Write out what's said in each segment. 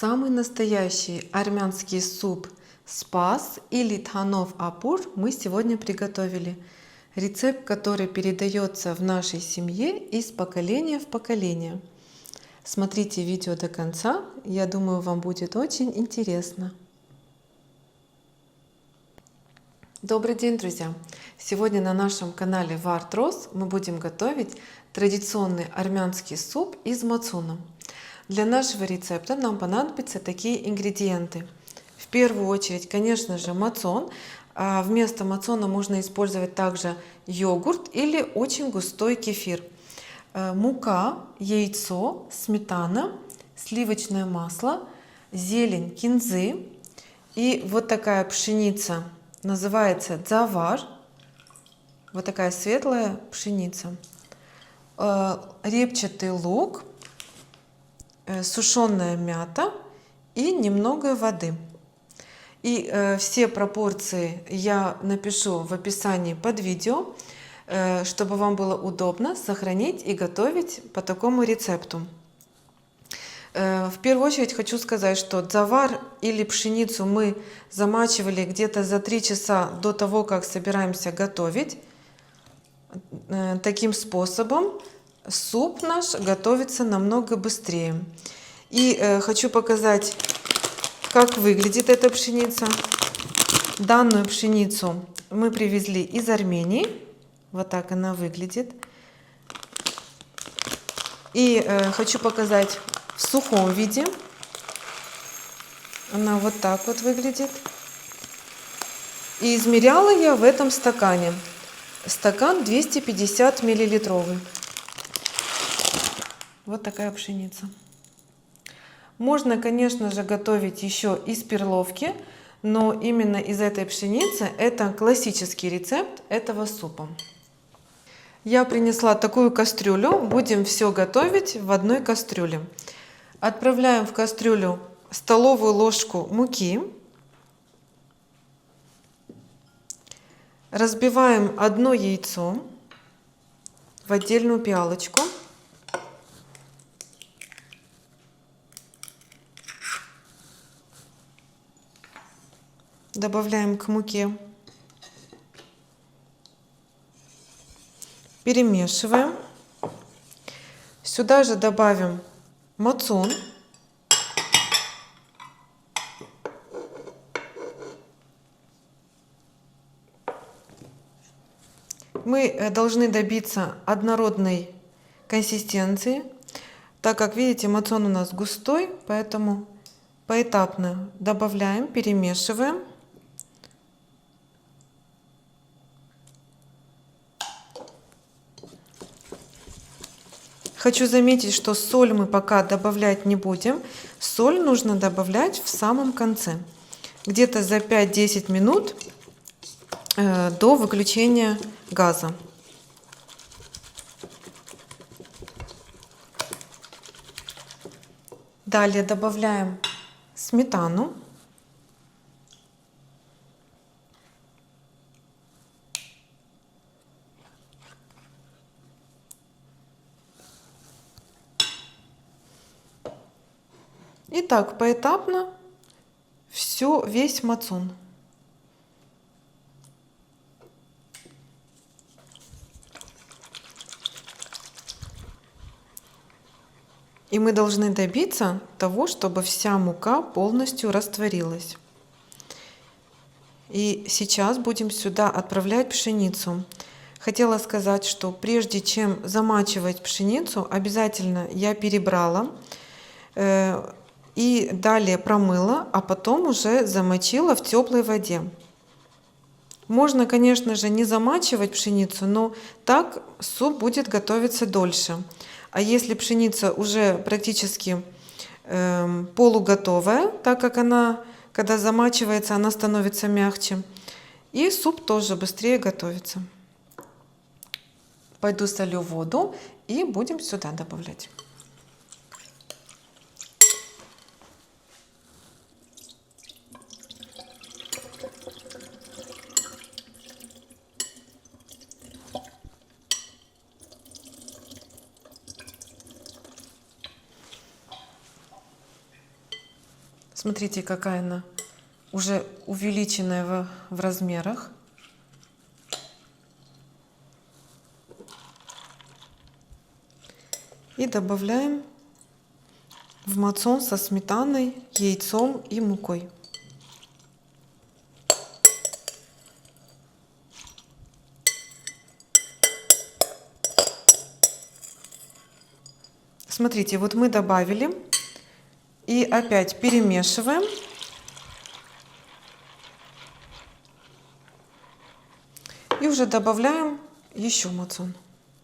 Самый настоящий армянский суп спас или тханов апур мы сегодня приготовили. Рецепт, который передается в нашей семье из поколения в поколение. Смотрите видео до конца, я думаю, вам будет очень интересно. Добрый день, друзья! Сегодня на нашем канале Вартрос мы будем готовить традиционный армянский суп из мацуна. Для нашего рецепта нам понадобятся такие ингредиенты. В первую очередь, конечно же, мацон. Вместо мацона можно использовать также йогурт или очень густой кефир. Мука, яйцо, сметана, сливочное масло, зелень кинзы и вот такая пшеница. Называется дзавар. Вот такая светлая пшеница. Репчатый лук, сушеная мята и немного воды. И все пропорции я напишу в описании под видео, чтобы вам было удобно сохранить и готовить по такому рецепту. В первую очередь хочу сказать, что дзавар или пшеницу мы замачивали где-то за 3 часа до того, как собираемся готовить. Таким способом суп наш готовится намного быстрее. И хочу показать, как выглядит эта пшеница. Данную пшеницу мы привезли из Армении. Вот так она выглядит. И хочу показать в сухом виде. Она вот так вот выглядит. И измеряла я в этом стакане. Стакан 250 миллилитровый. Вот такая пшеница. Можно, конечно же, готовить еще из перловки, но именно из этой пшеницы это классический рецепт этого супа. Я принесла такую кастрюлю. Будем все готовить в одной кастрюле. Отправляем в кастрюлю столовую ложку муки. Разбиваем одно яйцо в отдельную пиалочку. Добавляем к муке. Перемешиваем. Сюда же добавим мацун. Мы должны добиться однородной консистенции. Так как видите, мацун у нас густой, поэтому поэтапно добавляем, перемешиваем. Хочу заметить, что соль мы пока добавлять не будем. Соль нужно добавлять в самом конце, где-то за 5-10 минут до выключения газа. Далее добавляем сметану. И так поэтапно весь мацун. И мы должны добиться того, чтобы вся мука полностью растворилась. И сейчас будем сюда отправлять пшеницу. Хотела сказать, что прежде чем замачивать пшеницу, обязательно я перебрала и далее промыла, а потом уже замочила в теплой воде. Можно, конечно же, не замачивать пшеницу, но так суп будет готовиться дольше. А если пшеница уже практически полуготовая, так как она, когда замачивается, она становится мягче, и суп тоже быстрее готовится. Пойду солю воду и будем сюда добавлять. Смотрите, какая она уже увеличенная в размерах. И добавляем в мацон со сметаной, яйцом и мукой. Смотрите, вот мы добавили и опять перемешиваем. И уже добавляем еще мацон.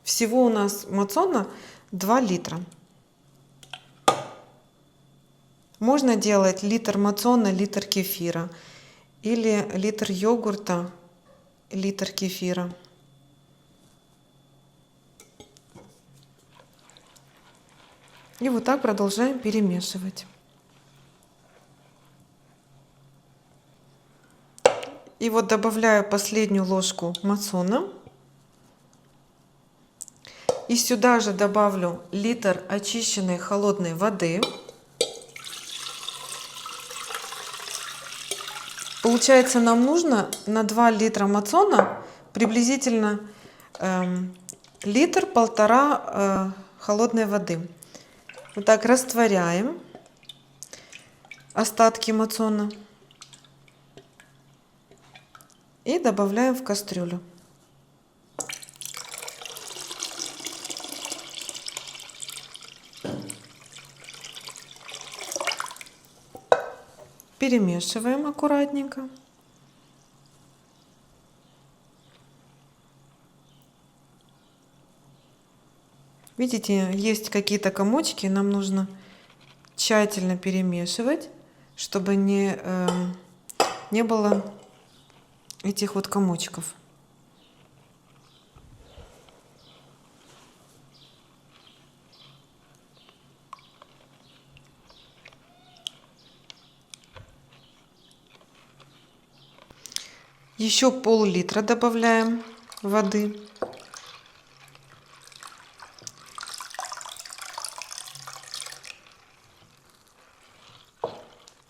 Всего у нас мацона 2 литра. Можно делать литр мацона, литр кефира. Или литр йогурта, литр кефира. И вот так продолжаем перемешивать. И вот добавляю последнюю ложку мацона. И сюда же добавлю литр очищенной холодной воды. Получается, нам нужно на 2 литра мацона приблизительно литр-1,5 холодной воды. Вот так растворяем остатки мацона и добавляем в кастрюлю. Перемешиваем аккуратненько. Видите, есть какие-то комочки, нам нужно тщательно перемешивать, чтобы не было этих вот комочков. Еще пол-литра добавляем воды.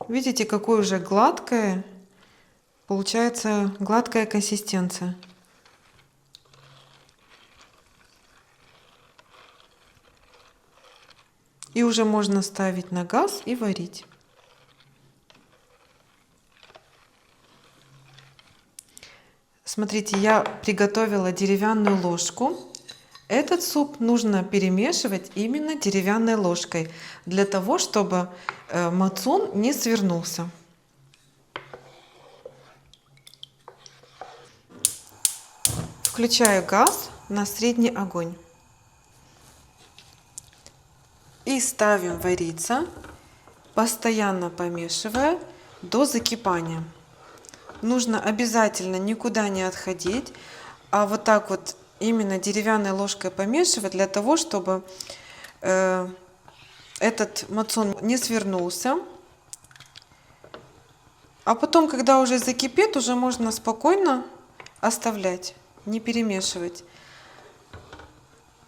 Видите, какое уже гладкое, получается гладкая консистенция. И уже можно ставить на газ и варить. Смотрите, я приготовила деревянную ложку. Этот суп нужно перемешивать именно деревянной ложкой, для того, чтобы мацон не свернулся. Включаю газ на средний огонь. И ставим вариться, постоянно помешивая до закипания. Нужно обязательно никуда не отходить, а вот так вот именно деревянной ложкой помешивать, для того, чтобы этот мацон не свернулся. А потом, когда уже закипит, уже можно спокойно оставлять, не перемешивать.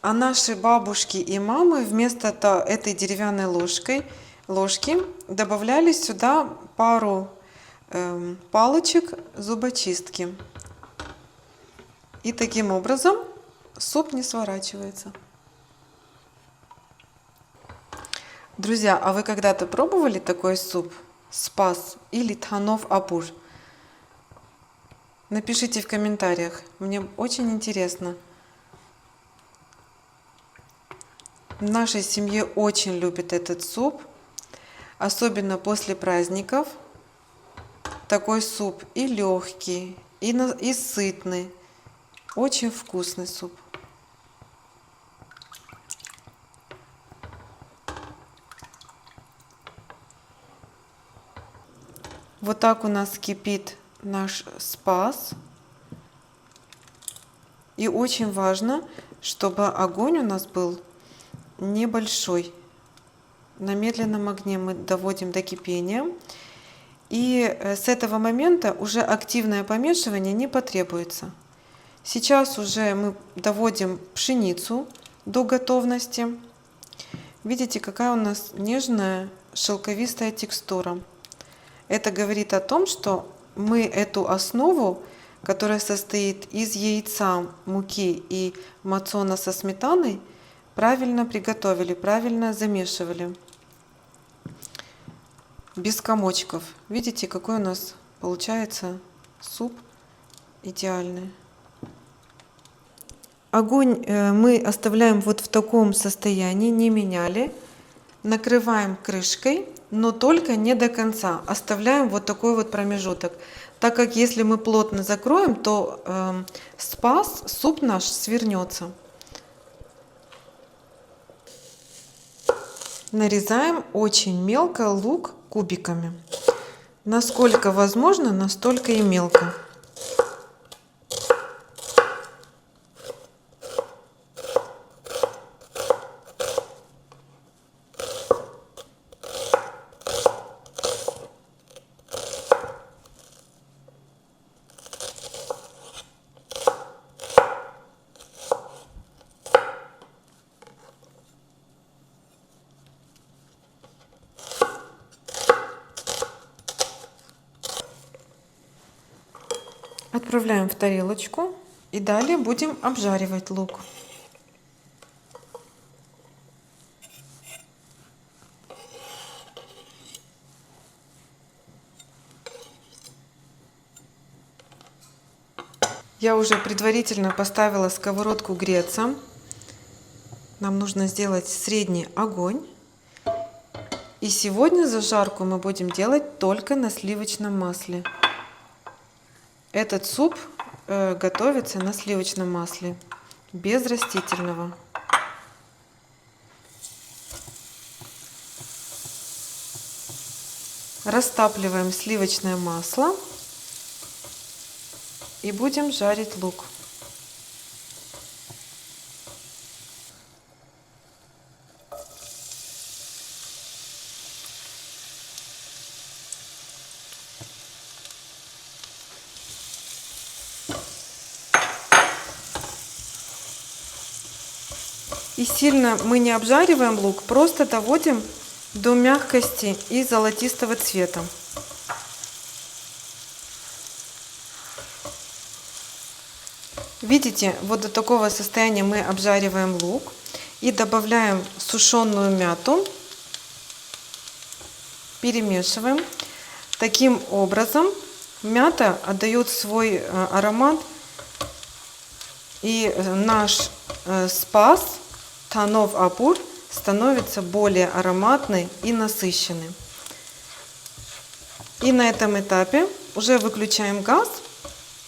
А наши бабушки и мамы вместо этой деревянной ложки добавляли сюда пару палочек зубочистки. И таким образом суп не сворачивается. Друзья, а вы когда-то пробовали такой суп? Спас или Тханов Апур? Напишите в комментариях. Мне очень интересно. В нашей семье очень любят этот суп. Особенно после праздников. Такой суп и легкий, и сытный. Очень вкусный суп. Вот так у нас кипит наш спас. И очень важно, чтобы огонь у нас был небольшой. На медленном огне мы доводим до кипения. И с этого момента уже активное помешивание не потребуется. Сейчас уже мы доводим пшеницу до готовности. Видите, какая у нас нежная шелковистая текстура. Это говорит о том, что мы эту основу, которая состоит из яйца, муки и мацона со сметаной, правильно приготовили, правильно замешивали. Без комочков. Видите, какой у нас получается суп идеальный. Огонь мы оставляем вот в таком состоянии, не меняли. Накрываем крышкой, но только не до конца. Оставляем вот такой вот промежуток. Так как если мы плотно закроем, то спас, суп наш свернется. Нарезаем очень мелко лук кубиками. Насколько возможно, настолько и мелко. Отправляем в тарелочку и далее будем обжаривать лук. Я уже предварительно поставила сковородку греться. Нам нужно сделать средний огонь. И сегодня зажарку мы будем делать только на сливочном масле. Этот суп готовится на сливочном масле, без растительного. Растапливаем сливочное масло и будем жарить лук. И сильно мы не обжариваем лук, просто доводим до мягкости и золотистого цвета. Видите, вот до такого состояния мы обжариваем лук и добавляем сушеную мяту, перемешиваем. Таким образом мята отдает свой аромат, и наш спас Танов Апур становится более ароматный и насыщенный. И на этом этапе уже выключаем газ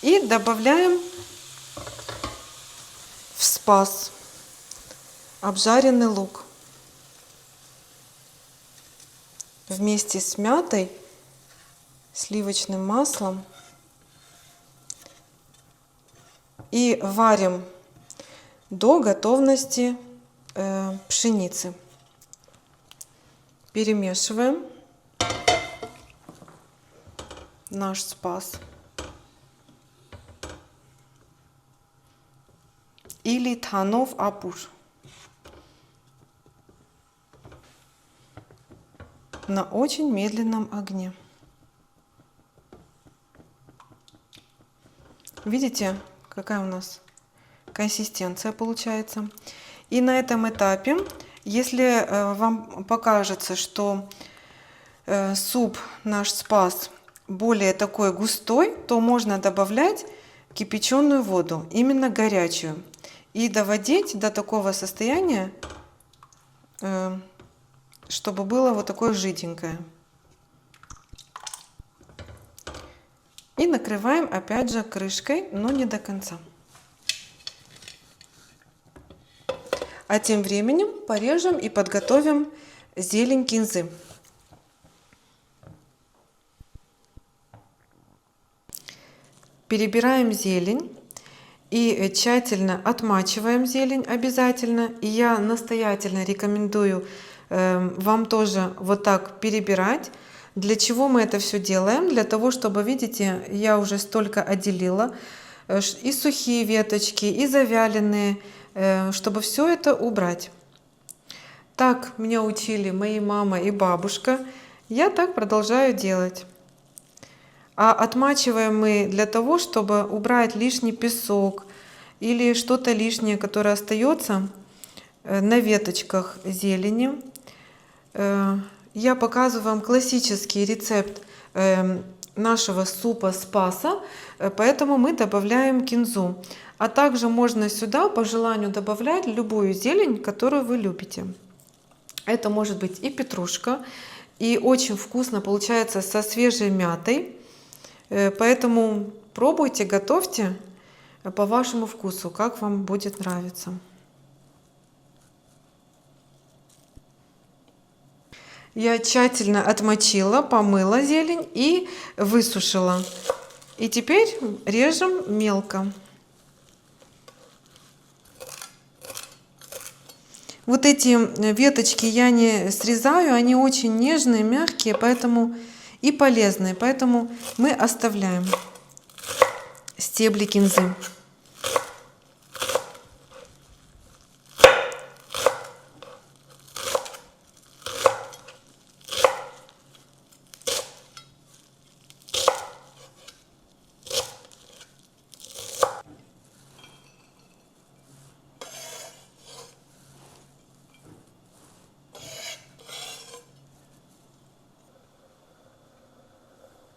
и добавляем в спас обжаренный лук вместе с мятой, сливочным маслом и варим до готовности пшеницы. Перемешиваем наш спас. Или Танов Апур. На очень медленном огне. Видите, какая у нас консистенция получается? И на этом этапе, если вам покажется, что суп наш спас более такой густой, то можно добавлять кипяченую воду, именно горячую, и доводить до такого состояния, чтобы было вот такое жиденькое. И накрываем опять же крышкой, но не до конца. А тем временем порежем и подготовим зелень кинзы. Перебираем зелень и тщательно отмачиваем зелень обязательно. И я настоятельно рекомендую вам тоже вот так перебирать. Для чего мы это все делаем? Для того, чтобы, видите, я уже столько отделила. И сухие веточки, и завяленные, чтобы все это убрать. Так меня учили мои мама и бабушка. Я так продолжаю делать. А отмачиваем мы для того, чтобы убрать лишний песок или что-то лишнее, которое остается на веточках зелени. Я показываю вам классический рецепт нашего супа спаса, поэтому мы добавляем кинзу. А также можно сюда по желанию добавлять любую зелень, которую вы любите. Это может быть и петрушка, и очень вкусно получается со свежей мятой. Поэтому пробуйте, готовьте по вашему вкусу, как вам будет нравиться. Я тщательно отмочила, помыла зелень и высушила. И теперь режем мелко. Вот эти веточки я не срезаю, они очень нежные, мягкие, поэтому и полезные, поэтому мы оставляем стебли кинзы.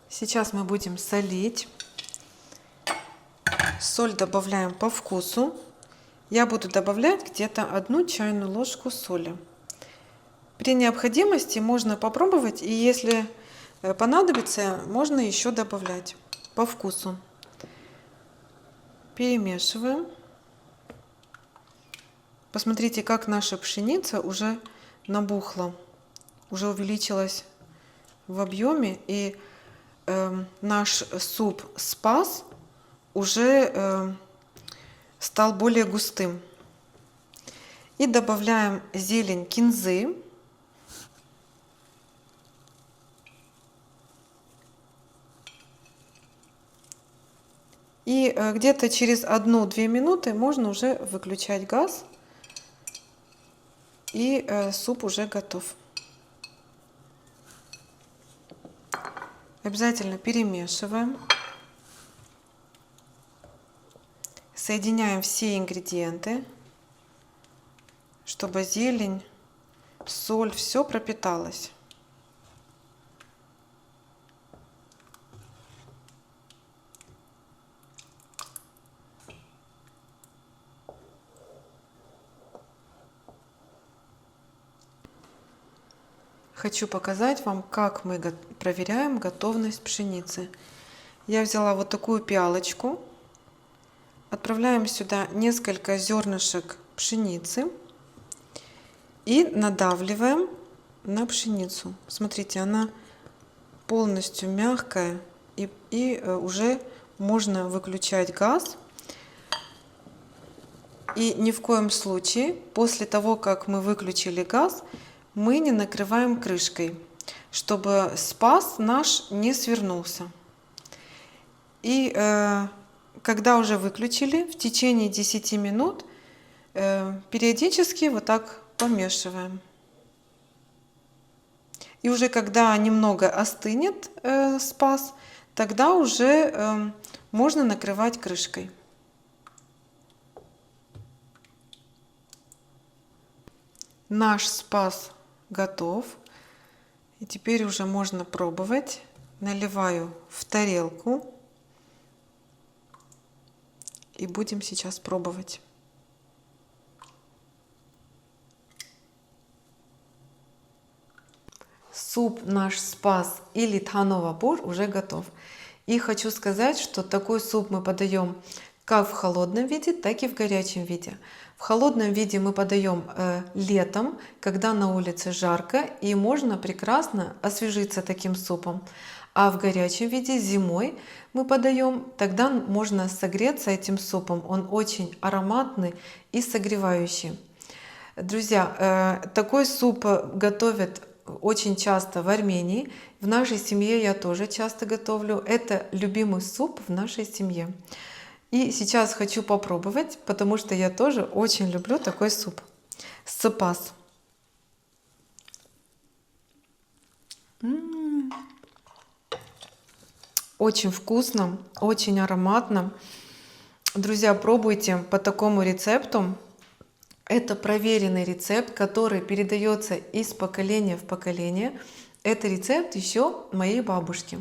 Сейчас мы будем солить. Соль добавляем по вкусу. Я буду добавлять где-то 1 чайную ложку соли. При необходимости можно попробовать, и если понадобится, можно еще добавлять по вкусу. Перемешиваем. Посмотрите, как наша пшеница уже набухла, уже увеличилась в объеме, и наш суп спас уже стал более густым. И добавляем зелень кинзы. И где-то через 1-2 минуты можно уже выключать газ, и суп уже готов. Обязательно перемешиваем. Соединяем все ингредиенты, чтобы зелень, соль, все пропиталось. Хочу показать вам, как мы проверяем готовность пшеницы. Я взяла вот такую пиалочку. Отправляем сюда несколько зернышек пшеницы и надавливаем на пшеницу. Смотрите, она полностью мягкая, и уже можно выключать газ. И ни в коем случае после того, как мы выключили газ, мы не накрываем крышкой, чтобы спас наш не свернулся. И когда уже выключили, в течение 10 минут периодически вот так помешиваем. И уже когда немного остынет спас, тогда уже можно накрывать крышкой. Наш спас готов. И теперь уже можно пробовать. Наливаю в тарелку. И будем сейчас пробовать. Суп наш спас или тхано-вапур уже готов. И хочу сказать, что такой суп мы подаем как в холодном виде, так и в горячем виде. В холодном виде мы подаем летом, когда на улице жарко, и можно прекрасно освежиться таким супом. А в горячем виде зимой мы подаем, тогда можно согреться этим супом. Он очень ароматный и согревающий. Друзья, такой суп готовят очень часто в Армении. В нашей семье я тоже часто готовлю. Это любимый суп в нашей семье. И сейчас хочу попробовать, потому что я тоже очень люблю такой суп. Спас. Очень вкусно, очень ароматно. Друзья, пробуйте по такому рецепту. Это проверенный рецепт, который передается из поколения в поколение. Это рецепт еще моей бабушки.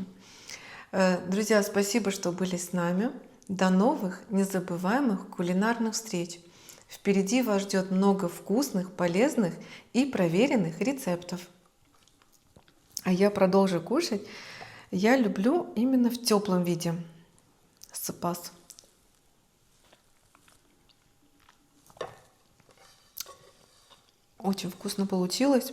Друзья, спасибо, что были с нами. До новых незабываемых кулинарных встреч. Впереди вас ждет много вкусных, полезных и проверенных рецептов. А я продолжу кушать. Я люблю именно в теплом виде сапас. Очень вкусно получилось.